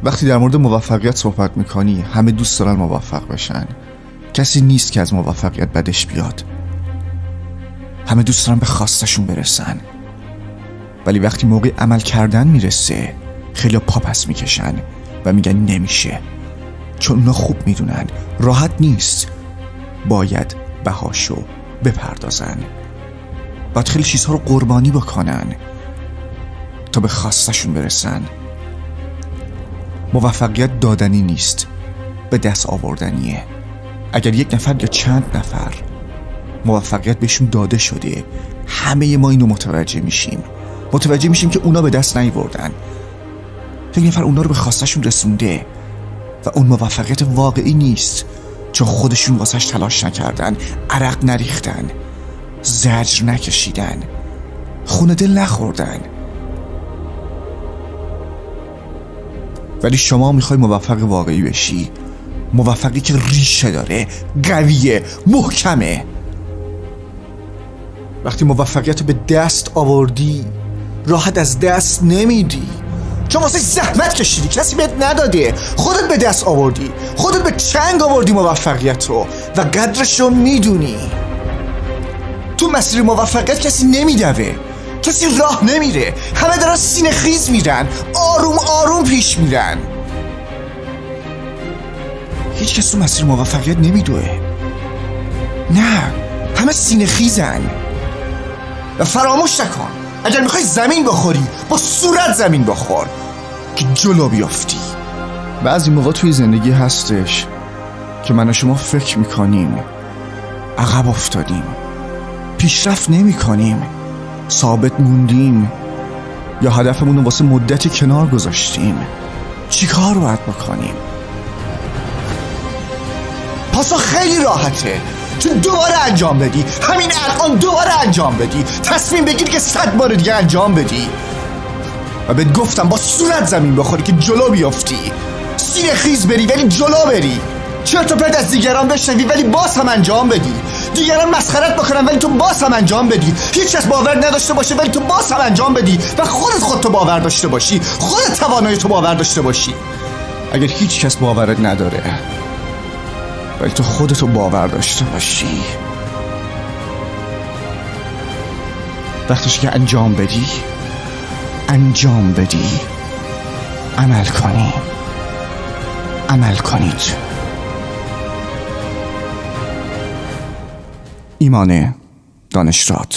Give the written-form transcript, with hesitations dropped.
وقتی در مورد موفقیت صحبت میکنی همه دوست دارن موفق بشن. کسی نیست که از موفقیت بدش بیاد. همه دوست دارن به خواستشون برسن. ولی وقتی موقع عمل کردن میرسه خیلی پا پس میکشن و میگن نمیشه، چون اونا خوب میدونن راحت نیست، باید بهاشو بپردازن، باید خیلی چیزها رو قربانی بکنن تا به خواستشون برسن. موفقیت دادنی نیست، به دست آوردنیه. اگر یک نفر یا چند نفر موفقیت بهشون داده شده، همه ما اینو متوجه میشیم که اونا به دست نیاوردن. یک نفر اونا رو به خواستشون رسونده و اون موفقیت واقعی نیست، چون خودشون واسش تلاش نکردن، عرق نریختن، زجر نکشیدن، خون دل نخوردن. ولی شما میخوای موفق واقعی بشی، موفقی که ریشه داره، قویه، محکمه. وقتی موفقیت به دست آوردی راحت از دست نمیدی، چون واسه زحمت کشیدی، کسی بهت نداده، خودت به دست آوردی، خودت به چنگ آوردی موفقیت رو و قدرش رو میدونی. تو مسیر موفقیت کسی نمیدوه، کسی راه نمیره، همه دارن سینه خیز میرن، آروم آروم پیش میرن. هیچ کس تو مسیر موفقیت نمیدوه، نه، همه سینه خیزن. و فراموش نکن اگر میخوای زمین بخوری با صورت زمین بخور که جلو بیافتی. بعضی موقع توی زندگی هستش که من و شما فکر میکنیم عقب افتادیم، پیشرفت نمیکنیم، ثابت موندیم یا هدفمون رو واسه مدتی کنار گذاشتیم. چی کار باید بکنیم؟ پاسخ خیلی راحته، تو دوباره انجام بدی، همین الان دوباره انجام بدی، تصمیم بگیر که 100 بار دیگه انجام بدی. و بهت گفتم با صورت زمین بخوری که جلو بیافتی، سینه خیز بری ولی جلو بری، چرت و پرت از دیگران بشنوی ولی باز هم انجام بدی، دیگران مسخرت بکنن ولی تو باز هم انجام بدی، هیچ کس باور نداشته باشه ولی تو باز هم انجام بدی و خودت باور داشته باشی، خودت توانایی تو باور داشته باشی. اگر هیچ کس باورت نداره ولی تو خودتو باور داشته باشی، وقتش که انجام بدی، عمل کنید. ایمان دانشراد.